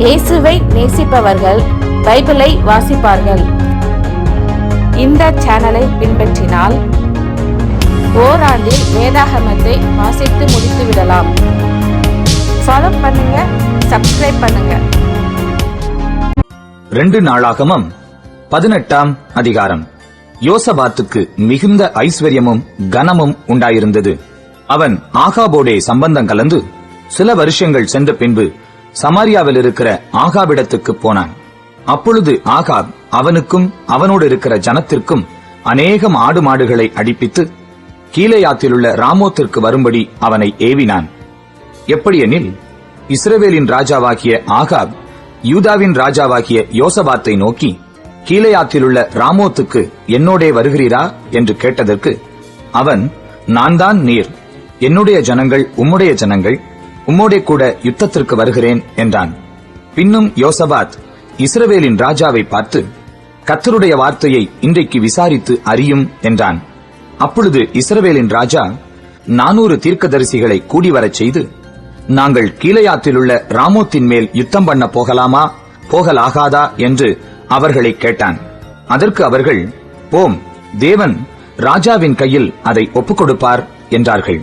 இயேசுவை நேசிப்பவர்கள் பைபிளை வாசிப்பார்கள். இந்த சேனலை பின்பற்றினால் ஓராண்டில் வேதாகமத்தை வாசித்து முடித்து விடலாம். ஃபாலோ பண்ணுங்க, சப்ஸ்கிரைப் பண்ணுங்க. 2 நாளாகமம் 18ஆம் அதிகாரம். யோசபாத்துக்கு மிகுந்த ஐஸ்வர்யமும் கனமும் உண்டாயிருந்தது. அவன் ஆகாபோடே சம்பந்தம் கலந்து சில வருஷங்கள் சென்ற பின்பு சமாரியாவில் இருக்கிற ஆகாபிடத்துக்கு போனான். அப்பொழுது ஆகாப் அவனுக்கும் அவனோடு இருக்கிற ஜனத்திற்கும் அநேகம் ஆடு மாடுகளை அடிப்பித்து கீலேயாத்திலுள்ள ராமோத்திற்கு வரும்படி அவனை ஏவினான். எப்படியெனில், இஸ்ரவேலின் ராஜாவாகிய ஆகாப் யூதாவின் ராஜாவாகிய யோசபாத்தை நோக்கி, கீலேயாத்திலுள்ள ராமோத்துக்கு என்னோடே வருகிறீரா என்று கேட்டதற்கு அவன், நான் தான் நீர், என்னுடைய ஜனங்கள் உம்முடைய ஜனங்கள், உம்மோடே கூட யுத்தத்திற்கு வருகிறேன் என்றான். பின்னும் யோசபாத் இஸ்ரவேலின் ராஜாவை பார்த்து, கர்த்தருடைய வார்த்தையை இன்றைக்கு விசாரித்து அறியும் என்றான். அப்பொழுது இஸ்ரவேலின் ராஜா 400 தீர்க்கதரிசிகளை கூடிவரச் செய்து, நாங்கள் கீலேயாத்திலுள்ள ராமோத்தின் மேல் யுத்தம் பண்ண போகலாமா போகலாகாதா என்று அவர்களை கேட்டான். அதற்கு அவர்கள், போம், தேவன் ராஜாவின் கையில் அதை ஒப்புக் கொடுப்பார் என்றார்கள்.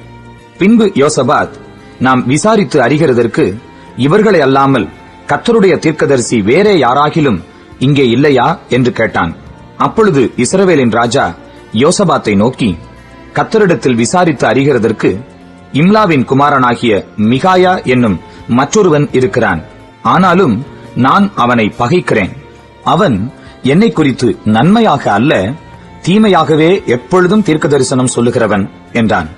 பின்பு யோசபாத், நாம் விசாரித்து அறிகிறதற்கு இவர்களை அல்லாமல் கர்த்தருடைய தீர்க்கதரிசி வேறே யாராகிலும் இங்கே இல்லையா என்று கேட்டான். அப்பொழுது இஸ்ரவேலின் ராஜா யோசபாத்தை நோக்கி, கர்த்தரிடத்தில் விசாரித்து அறிகிறதற்கு இம்லாவின் குமாரனாகிய மிகாயா என்னும் மற்றொருவன் இருக்கிறான். ஆனாலும் நான் அவனை பகைக்கிறேன். அவன் என்னை குறித்து நன்மையாக அல்ல, தீமையாகவே எப்பொழுதும் தீர்க்க தரிசனம் சொல்லுகிறவன் என்றான்.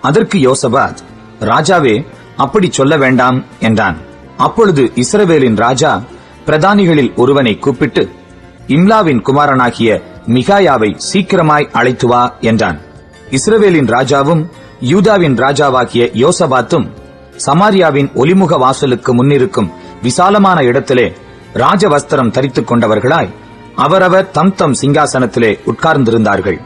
அதற்கு யோசபாத், ராஜாவே, அப்படி சொல்ல வேண்டாம் என்றான். அப்பொழுது இஸ்ரவேலின் ராஜா பிரதானிகளில் ஒருவனை கூப்பிட்டு, இம்லாவின் குமாரனாகிய மிகாயாவை சீக்கிரமாய் அழைத்து வா என்றான். இஸ்ரவேலின் ராஜாவும் யூதாவின் ராஜாவாகிய யோசபாத்தும் சமாரியாவின் ஒலிமுக வாசலுக்கு முன்னிருக்கும் விசாலமான இடத்திலே ராஜவஸ்திரம் தரித்துக் கொண்டவர்களாய் அவரவர் தம் தம் சிங்காசனத்திலே உட்கார்ந்திருந்தார்கள்.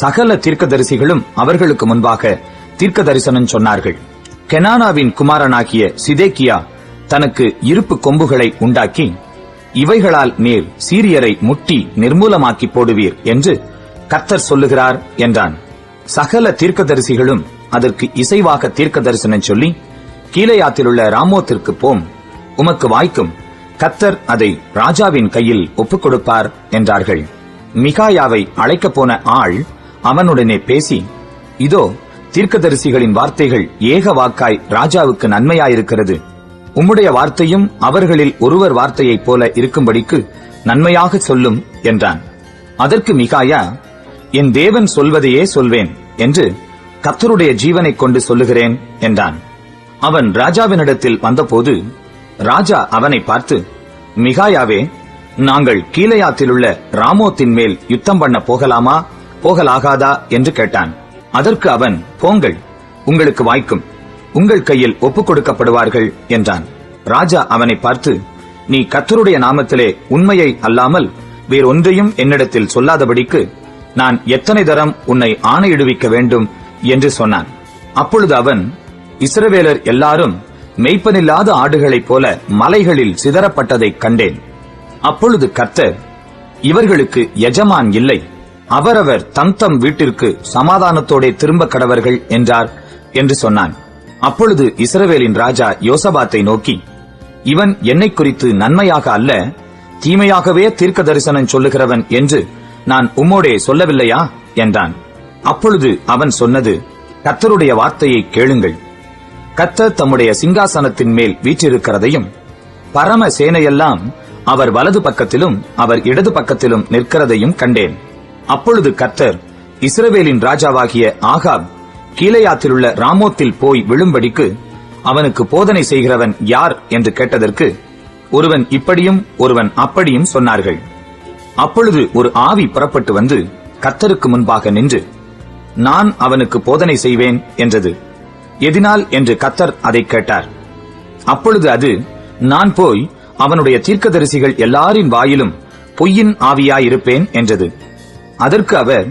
சகல தீர்க்கதரிசிகளும் அவர்களுக்கு முன்பாக தீர்க்க தரிசனம் சொன்னார்கள். கெனானாவின் குமாரனாகிய சிதேக்கியா தனக்கு இருப்பு கொம்புகளை உண்டாக்கி, இவைகளால் நீர் சீரியரை முட்டி நிர்மூலமாக்கி போடுவீர் என்று கர்த்தர் சொல்லுகிறார் என்றான். சகல தீர்க்கதரிசிகளும் அதற்கு இசைவாக தீர்க்க தரிசனம் சொல்லி, கீலேயாத்திலுள்ள ராமோத்திற்கு போம், உமக்கு வாய்க்கும், கர்த்தர் அதை ராஜாவின் கையில் ஒப்புக் கொடுப்பார் என்றார்கள். மிகாயாவை அழைக்கப் போன ஆள் அவனுடனே பேசி, இதோ தீர்க்கதரிசிகளின் வார்த்தைகள் ஏக வாக்காய் ராஜாவுக்கு நன்மையாயிருக்கிறது. உம்முடைய வார்த்தையும் அவர்களில் ஒருவர் வார்த்தையைப் போல இருக்கும்படிக்கு நன்மையாக சொல்லும் என்றான். அதற்கு மிகாயா, என் தேவன் சொல்வதையே சொல்வேன் என்று கர்த்தருடைய ஜீவனைக் கொண்டு சொல்லுகிறேன் என்றான். அவன் ராஜாவினிடத்தில் வந்தபோது ராஜா அவனை பார்த்து, மிகாயாவே, நாங்கள் கீலேயாத்திலுள்ள ராமோத்தின் மேல் யுத்தம் பண்ண போகலாமா போகலாகாதா என்று கேட்டான். அதற்கு அவன், போங்கள், உங்களுக்கு வாய்க்கும், உங்கள் கையில் ஒப்புக் கொடுக்கப்படுவார்கள் என்றான். ராஜா அவனை பார்த்து, நீ கர்த்தருடைய நாமத்திலே உண்மையை அல்லாமல் வேறொன்றையும் என்னிடத்தில் சொல்லாதபடிக்கு நான் எத்தனை தரம் உன்னை ஆணையிடுவிக்க வேண்டும் என்று சொன்னான். அப்பொழுது அவன், இஸ்ரவேலர் எல்லாரும் மெய்ப்பனில்லாத ஆடுகளைப் போல மலைகளில் சிதறப்பட்டதைக் கண்டேன். அப்பொழுது கர்த்தர், இவர்களுக்கு எஜமான் இல்லை, அவரவர் தம் தம் வீட்டிற்கு சமாதானத்தோடே திரும்ப கடவர்கள் என்றார் என்று சொன்னான். அப்பொழுது இஸ்ரவேலின் ராஜா யோசபாத்தை நோக்கி, இவன் என்னை குறித்து நன்மையாக அல்ல, தீமையாகவே தீர்க்க தரிசனம் சொல்லுகிறவன் என்று நான் உம்மோடே சொல்லவில்லையா என்றான். அப்பொழுது அவன் சொன்னது, கர்த்தருடைய வார்த்தையை கேளுங்கள். கர்த்தர் தம்முடைய சிங்காசனத்தின் மேல் வீற்றிருக்கிறதையும் பரம சேனையெல்லாம் அவர் வலது பக்கத்திலும் அவர் இடது பக்கத்திலும் நிற்கிறதையும் கண்டேன். அப்பொழுது கர்த்தர் இஸ்ரவேலின் ராஜாவாகிய ஆகாப் கீலேயாத்திலுள்ள ராமோத்தில் போய் விழும்படிக்கு அவனுக்கு போதனை செய்கிறவன் யார் என்று கேட்டதற்கு ஒருவன் இப்படியும் ஒருவன் அப்படியும் சொன்னார்கள். அப்பொழுது ஒரு ஆவி புறப்பட்டு வந்து கர்த்தருக்கு முன்பாக நின்று, நான் அவனுக்கு போதனை செய்வேன் என்றது. எதினால் என்று கர்த்தர் அதை கேட்டார். அப்பொழுது அது, நான் போய் அவனுடைய தீர்க்கதரிசிகள் எல்லாரின் வாயிலும் பொய்யின் ஆவியாயிருப்பேன் என்றது. அதற்கு அவர்,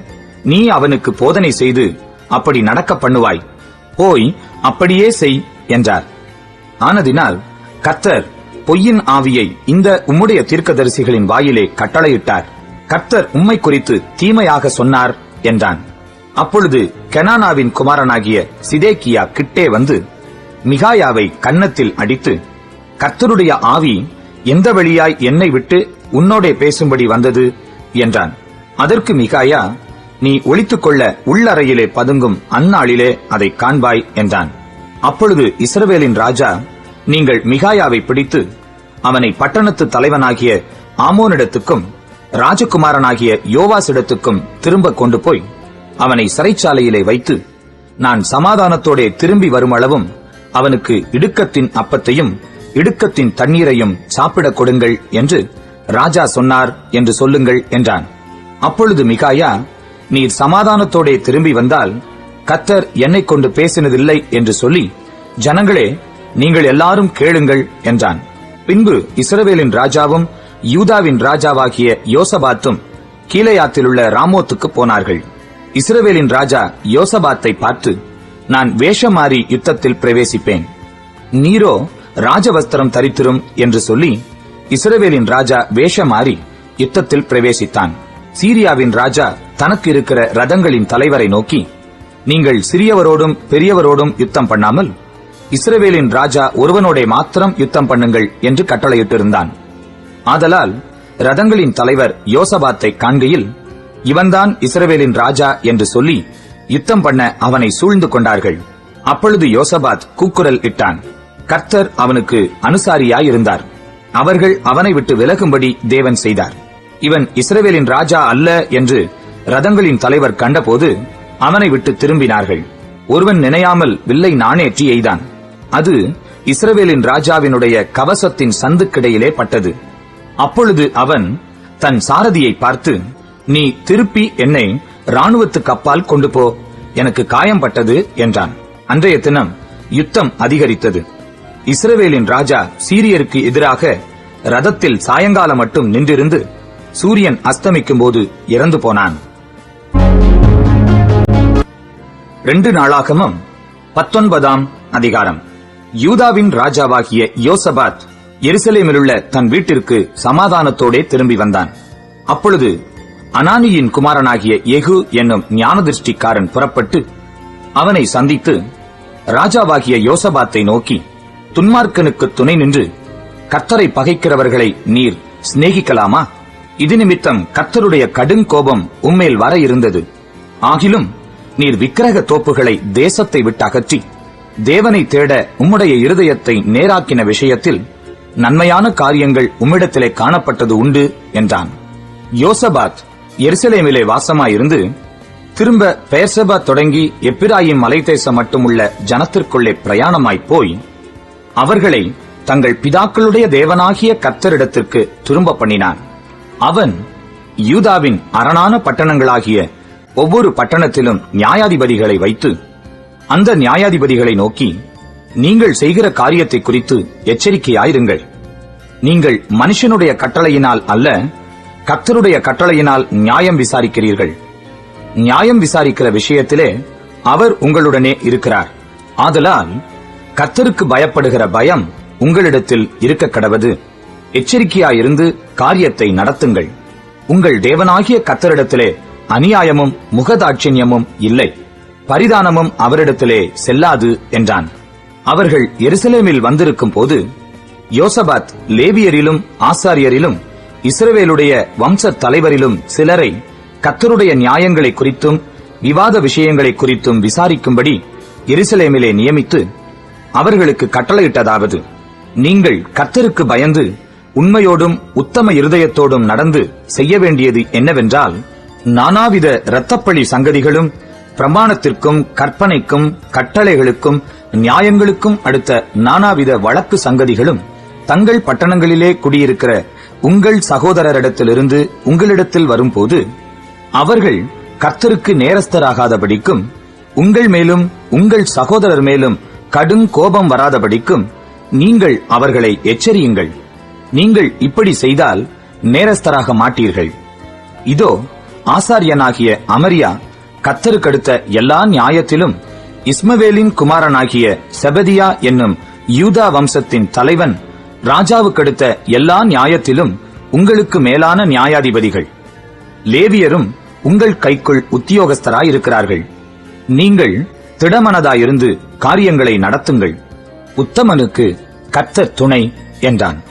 நீ அவனுக்கு போதனை செய்து அப்படி நடக்க பண்ணுவாய், போய் அப்படியே செய் என்றார். ஆனதினால் கர்த்தர் பொய்யின் ஆவியை இந்த உம்முடைய தீர்க்கதரிசிகளின் வாயிலே கட்டளையிட்டார். கர்த்தர் உம்மை குறித்து தீமையாக சொன்னார் என்றான். அப்பொழுது கெனானாவின் குமாரனாகிய சிதேக்கியா கிட்டே வந்து மிகாயாவை கன்னத்தில் அடித்து, கர்த்தருடைய ஆவி எந்த வழியாய் என்னை விட்டு உன்னோடே பேசும்படி வந்தது என்றான். அதற்கு மிகாயா, நீ ஒளித்துக்கொள்ள உள்ளறையிலே பதுங்கும் அந்நாளிலே அதை காண்பாய் என்றான். அப்பொழுது இஸ்ரவேலின் ராஜா, நீங்கள் மிகாயாவை பிடித்து அவனை பட்டணத்து தலைவனாகிய ஆமோனிடத்துக்கும் ராஜகுமாரனாகிய யோவாசிடத்துக்கும் திரும்ப கொண்டு போய் அவனை சிறைச்சாலையிலே வைத்து, நான் சமாதானத்தோடே திரும்பி வருமளவும் அவனுக்கு இடுக்கத்தின் அப்பத்தையும் இடுக்கத்தின் தண்ணீரையும் சாப்பிடக் கொடுங்கள் என்று ராஜா சொன்னார் என்று சொல்லுங்கள் என்றான். அப்பொழுது மிகாயா, நீர் சமாதானத்தோடே திரும்பி வந்தால் கர்த்தர் என்னை கொண்டு பேசினதில்லை என்று சொல்லி, ஜனங்களே நீங்கள் எல்லாரும் கேளுங்கள் என்றான். பின்பு இஸ்ரவேலின் ராஜாவும் யூதாவின் ராஜாவாகிய யோசபாத்தும் கீலேயாத்திலுள்ள ராமோத்துக்கு போனார்கள். இஸ்ரவேலின் ராஜா யோசபாத்தை பார்த்து, நான் வேஷம் மாறி யுத்தத்தில் பிரவேசிப்பேன், நீரோ ராஜவஸ்திரம் தரித்திரும் என்று சொல்லி இஸ்ரவேலின் ராஜா வேஷம் மாறி யுத்தத்தில் பிரவேசித்தான். சீரியாவின் ராஜா தனக்கு இருக்கிற ரதங்களின் தலைவரை நோக்கி, நீங்கள் சிறியவரோடும் பெரியவரோடும் யுத்தம் பண்ணாமல் இஸ்ரவேலின் ராஜா ஒருவனோட மாத்திரம் யுத்தம் பண்ணுங்கள் என்று கட்டளையிட்டிருந்தான். ஆதலால் ரதங்களின் தலைவர் யோசபாத்தை காண்கையில், இவன்தான் இஸ்ரவேலின் ராஜா என்று சொல்லி யுத்தம் பண்ண அவனை சூழ்ந்து கொண்டார்கள். அப்பொழுது யோசபாத் கூக்குரல் இட்டான். கர்த்தர் அவனுக்கு அனுசாரியாயிருந்தார். அவர்கள் அவனை விட்டு விலகும்படி தேவன் செய்தார். இவன் இஸ்ரவேலின் ராஜா அல்ல என்று ரதங்களின் தலைவர் கண்டபோது அவனை விட்டு திரும்பினார்கள். ஒருவன் நினையாமல் வில்லை நாணேற்றி எய்தான். அது இஸ்ரவேலின் ராஜாவினுடைய கவசத்தின் சந்துக்கிடையிலே பட்டது. அப்பொழுது அவன் தன் சாரதியை பார்த்து, நீ திருப்பி என்னை ராணுவத்துக்கு அப்பால் கொண்டு போ, எனக்கு காயம் பட்டது என்றான். அன்றைய தினம் யுத்தம் அதிகரித்தது. இஸ்ரவேலின் ராஜா சீரியருக்கு எதிராக ரதத்தில் சாயங்காலம் மட்டும் நின்றிருந்து சூரியன் அஸ்தமிக்கும் போது இறந்து போனான். 2 நாளாகமம் 19ஆம் அதிகாரம். யூதாவின் ராஜாவாகிய யோசபாத் எருசலேமிலுள்ள தன் வீட்டிற்கு சமாதானத்தோடே திரும்பி வந்தான். அப்பொழுது அனானியின் குமாரனாகிய யெகூ என்னும் ஞானதிருஷ்டிக்காரன் புறப்பட்டு அவனை சந்தித்து ராஜாவாகிய யோசபாத்தை நோக்கி, துன்மார்க்கனுக்கு துணை நின்று கர்த்தரை பகைக்கிறவர்களை நீர் சிநேகிக்கலாமா? இது நிமித்தம் கர்த்தருடைய கடுங்கோபம் உம்மேல் வர இருந்தது. ஆகிலும் நீர் விக்கிரக தோப்புகளை தேசத்தை விட்டு அகற்றி தேவனை தேட உம்முடைய இருதயத்தை நேராக்கின விஷயத்தில் நன்மையான காரியங்கள் உம்மிடத்திலே காணப்பட்டது உண்டு என்றான். யோசபாத் எருசலேமிலே வாசமாயிருந்து திரும்ப பெயர்செபா தொடங்கி எப்பிராயிம் மலைதேசம் மட்டுமுள்ள ஜனத்திற்குள்ளே பிரயாணமாய்ப் போய் அவர்களை தங்கள் பிதாக்களுடைய தேவனாகிய கர்த்தரிடத்திற்கு திரும்ப பண்ணினான். அவன் யூதாவின் அரணான பட்டணங்களாகிய ஒவ்வொரு பட்டணத்திலும் நியாயாதிபதிகளை வைத்து அந்த நியாயாதிபதிகளை நோக்கி, நீங்கள் செய்கிற காரியத்தை குறித்து எச்சரிக்கையாயிருங்கள். நீங்கள் மனுஷனுடைய கட்டளையினால் அல்ல, கர்த்தருடைய கட்டளையினால் நியாயம் விசாரிக்கிறீர்கள். நியாயம் விசாரிக்கிற விஷயத்திலே அவர் உங்களுடனே இருக்கிறார். ஆதலால் கர்த்தருக்கு பயப்படுகிற பயம் உங்களிடத்தில் இருக்க கடவது. எச்சரிக்கையாயிருந்து காரியத்தை நடத்துங்கள். உங்கள் தேவனாகிய கர்த்தரிடத்திலே அநியாயமும் முகதாட்சியமும் இல்லை, பரிதானமும் அவரிடத்திலே செல்லாது என்றான். அவர்கள் எருசலேமில் வந்திருக்கும் போது யோசபாத் லேவியரிலும் ஆசாரியரிலும் இஸ்ரவேலுடைய வம்ச தலைவரிலும் சிலரை கர்த்தருடைய நியாயங்களை குறித்தும் விவாத விஷயங்களை குறித்தும் விசாரிக்கும்படி எருசலேமிலே நியமித்து அவர்களுக்கு கட்டளையிட்டதாவது, நீங்கள் கர்த்தருக்கு பயந்து உண்மையோடும் உத்தம இருதயத்தோடும் நடந்து செய்ய வேண்டியது என்னவென்றால், நானாவித இரத்தப்பழி சங்கதிகளும் பிரமாணத்திற்கும் கற்பனைக்கும் கட்டளைகளுக்கும் நியாயங்களுக்கும் அடுத்த நானாவித வழக்கு சங்கதிகளும் தங்கள் பட்டணங்களிலே குடியிருக்கிற உங்கள் சகோதரரிடத்திலிருந்து உங்களிடத்தில் வரும்போது அவர்கள் கர்த்தருக்கு நேரஸ்தராகாதபடிக்கும் உங்கள் மேலும் உங்கள் சகோதரர் மேலும் கடும் கோபம் வராதபடிக்கும் நீங்கள் அவர்களை எச்சரியுங்கள். நீங்கள் இப்படி செய்தால் நேரஸ்தராக மாட்டீர்கள். இதோ ஆசாரியனாகிய அமரியா கர்த்தருக்கடுத்த எல்லா நியாயத்திலும் இஸ்மவேலின் குமாரனாகிய செபதியா என்னும் யூதா வம்சத்தின் தலைவன் ராஜாவுக்கடுத்த எல்லா நியாயத்திலும் உங்களுக்கு மேலான நியாயாதிபதிகள். லேவியரும் உங்கள் கைக்குள் உத்தியோகஸ்தராயிருக்கிறார்கள். நீங்கள் திடமனதாயிருந்து காரியங்களை நடத்துங்கள். உத்தமனுக்கு கர்த்தர் துணை என்றான்.